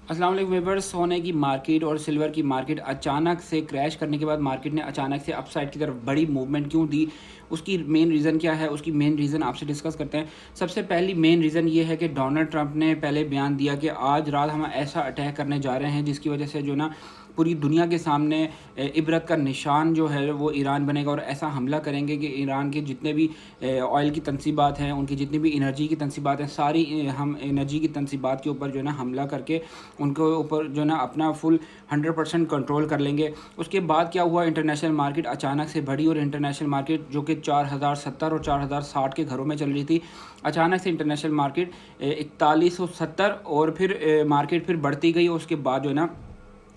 अस्सलाम वालेकुम व्यूअर्स। सोने की मार्केट और सिल्वर की मार्केट अचानक से क्रैश करने के बाद मार्केट ने अचानक से अपसाइड की तरफ बड़ी मूवमेंट क्यों दी, उसकी मेन रीज़न क्या है, उसकी मेन रीज़न आपसे डिस्कस करते हैं। सबसे पहली मेन रीज़न ये है कि डोनाल्ड ट्रंप ने पहले बयान दिया कि आज रात हम ऐसा अटैक करने जा रहे हैं जिसकी वजह से जो ना पूरी दुनिया के सामने इबरत का निशान जो है वो ईरान बनेगा, और ऐसा हमला करेंगे कि ईरान के जितने भी ऑयल की तनसीबात हैं, उनकी जितनी भी एनर्जी की तनसीबात हैं, सारी हम एनर्जी की तनसीबात के ऊपर जो है ना हमला करके उनके ऊपर जो है ना अपना फुल 100% कंट्रोल कर लेंगे। उसके बाद क्या हुआ, इंटरनेशनल मार्केट अचानक से बढ़ी, और इंटरनेशनल मार्केट जो कि 4070 और 4060 के घरों में चल रही थी, अचानक से इंटरनेशनल मार्केट 4170 और फिर मार्केट फिर बढ़ती गई। उसके बाद जो है ना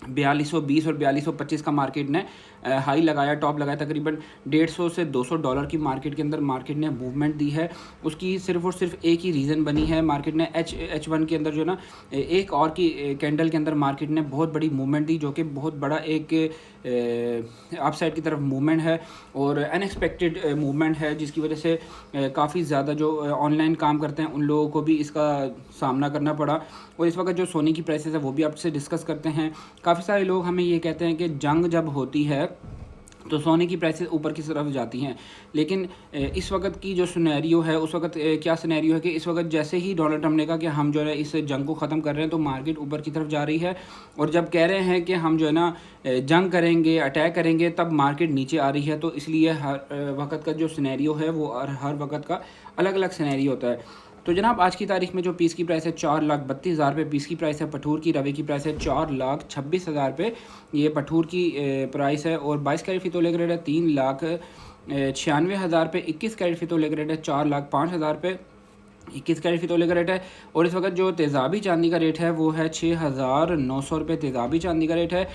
4220 और 4225 का मार्केट ने हाई लगाया, टॉप लगाया। तकरीबन 150 से $200 की मार्केट के अंदर मार्केट ने मूवमेंट दी है। उसकी सिर्फ और सिर्फ एक ही रीज़न बनी है, मार्केट ने H1 के अंदर जो ना एक और की कैंडल के अंदर मार्केट ने बहुत बड़ी मूवमेंट दी, जो कि बहुत बड़ा एक अपसाइड की तरफ मूवमेंट है और अनएक्सपेक्टेड मूवमेंट है, जिसकी वजह से काफ़ी ज़्यादा जो ऑनलाइन काम करते हैं उन लोगों को भी इसका सामना करना पड़ा। और इस वक्त जो सोने की प्राइसेस है वो भी आपसे डिस्कस करते हैं। काफ़ी सारे लोग हमें ये कहते हैं कि जंग जब होती है तो सोने की प्राइसेस ऊपर की तरफ जाती हैं, लेकिन इस वक्त की जो सिनेरियो है, उस वक्त क्या सिनेरियो है कि इस वक्त जैसे ही डोनाल्ड ट्रंप ने कहा कि हम जो है इस जंग को ख़त्म कर रहे हैं, तो मार्केट ऊपर की तरफ जा रही है। और जब कह रहे हैं कि हम जो है ना जंग करेंगे, अटैक करेंगे, तब मार्केट नीचे आ रही है। तो इसलिए हर वक्त का जो सिनेरियो है वो हर वक्त का अलग अलग सिनेरियो होता है। तो जनाब आज की तारीख में जो पीस की प्राइस है 4,32,000 रुपये पीस की प्राइस है। पठूर की रवे की प्राइस है 4,26,000 रुपये, ये पठूर की प्राइस है। और 22 कैरेट फितौले का रेट है 3,96,000 रुपये। 21 कैरेट फितौले का रेट है 4,05,000 रुपये, 21 कैरेट फितौले का रेट है। और इस वक्त जो तेज़ाबी चांदी का रेट है वो है 6,900 रुपये तेज़ाबी चांदी का रेट है।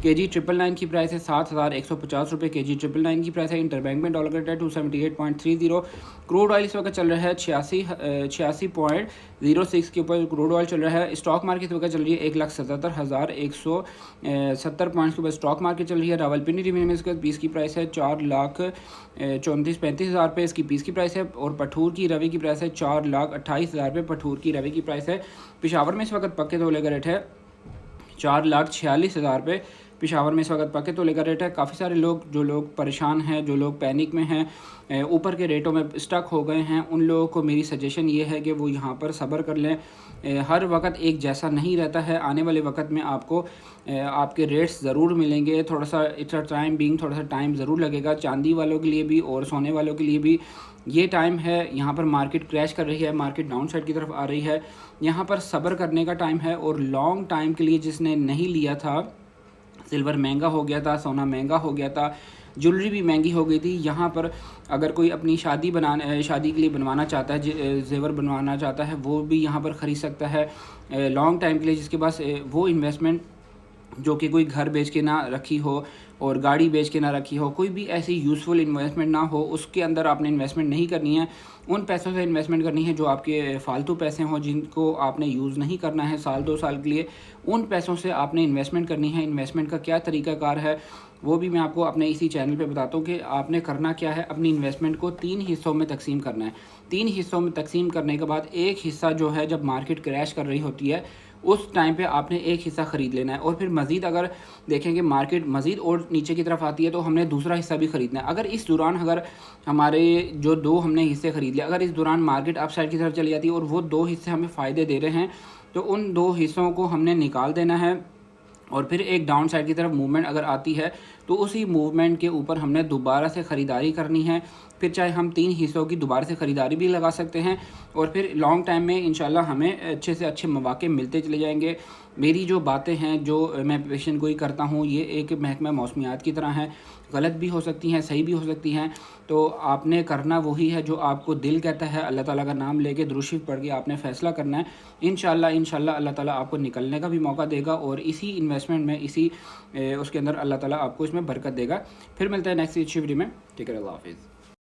KG 999 की प्राइस है 7,150 रुपये KG 999 की प्राइस है। इंटरबैंक में डॉलर का रेट है 278.30। क्रूड ऑयल इस वक्त चल रहा है 86.06 के ऊपर क्रूड ऑयल चल रहा है। स्टॉक मार्केट इस वक्त चल रही है 1,77,170 पॉइंट्स के ऊपर स्टॉक मार्केट चल रही है। रावलपिंडी रिवेन्यू में इसका पीस की प्राइस है 4,34,35,000 रुपये इसकी पीस की प्राइस है। और पठूर की रवे की प्राइस है 4,28,000 रुपये पठूर की रवे की प्राइस है। पेशावर में इस वक्त पक्के तोले का रेट है 4,46,000 रुपये पेशावर में इस वक्त पक्के तोले का रेट है। काफ़ी सारे लोग जो लोग परेशान हैं, जो लोग पैनिक में हैं, ऊपर के रेटों में स्टक हो गए हैं, उन लोगों को मेरी सजेशन ये है कि वो यहाँ पर सब्र कर लें। हर वक्त एक जैसा नहीं रहता है। आने वाले वक्त में आपको आपके रेट्स ज़रूर मिलेंगे। थोड़ा सा थोड़ा सा टाइम ज़रूर लगेगा, चांदी वालों के लिए भी और सोने वालों के लिए भी ये टाइम है। यहाँ पर मार्केट क्रैश कर रही है, मार्केट डाउन साइड की तरफ आ रही है, यहाँ पर सब्र करने का टाइम है। और लॉन्ग टाइम के लिए जिसने नहीं लिया था, सिल्वर महंगा हो गया था, सोना महंगा हो गया था, ज्वेलरी भी महंगी हो गई थी, यहाँ पर अगर कोई अपनी शादी के लिए बनवाना चाहता है, जेवर बनवाना चाहता है, वो भी यहाँ पर ख़रीद सकता है लॉन्ग टाइम के लिए, जिसके पास वो इन्वेस्टमेंट जो कि कोई घर बेच के ना रखी हो और गाड़ी बेच के ना रखी हो, कोई भी ऐसी यूज़फुल इन्वेस्टमेंट ना हो, उसके अंदर आपने इन्वेस्टमेंट नहीं करनी है। उन पैसों से इन्वेस्टमेंट करनी है जो आपके फ़ालतू पैसे हों, जिनको आपने यूज़ नहीं करना है साल 2 साल के लिए। उन पैसों से आपने इन्वेस्टमेंट करनी है। इन्वेस्टमेंट का क्या तरीक़ाकार है वो भी मैं आपको अपने इसी चैनल पे बताता हूँ कि आपने करना क्या है। अपनी इन्वेस्टमेंट को 3 हिस्सों में तकसीम करना है। 3 हिस्सों में तकसीम करने के बाद एक हिस्सा जो है, जब मार्केट क्रैश कर रही होती है उस टाइम पे आपने एक हिस्सा ख़रीद लेना है। और फिर मज़ीद अगर देखें कि मार्केट मज़ीद और नीचे की तरफ आती है तो हमने दूसरा हिस्सा भी ख़रीदना है। अगर इस दौरान अगर हमारे जो 2 हमने हिस्से ख़रीद लिए, अगर इस दौरान मार्केट अप साइड की तरफ चली जाती है और वो 2 हिस्से हमें फ़ायदे दे रहे हैं, तो उन 2 हिस्सों को हमने निकाल देना है। और फिर एक डाउन साइड की तरफ मूवमेंट अगर आती है तो उसी मूवमेंट के ऊपर हमने दोबारा से ख़रीदारी करनी है। फिर चाहे हम 3 हिस्सों की दोबारा से ख़रीदारी भी लगा सकते हैं, और फिर लॉन्ग टाइम में इंशाल्लाह हमें अच्छे से अच्छे मौके मिलते चले जाएंगे। मेरी जो बातें हैं, जो मैं पेशन गोई करता हूँ, ये एक महकमा मौसमियात की तरह हैं, गलत भी हो सकती हैं, सही भी हो सकती हैं। तो आपने करना वही है जो आपको दिल कहता है। अल्लाह ताला का नाम लेके दुरूद शरीफ पढ़ के आपने फ़ैसला करना है। इंशाल्लाह अल्लाह ताला आपको निकलने का भी मौका देगा, और इसी इन्वेस्टमेंट में, इसी उसके अंदर अल्लाह ताला आपको इसमें बरकत देगा। फिर मिलते हैं नेक्स्ट अच्छी वीडियो में। ठीक है, अल्लाह हाफ़िज़।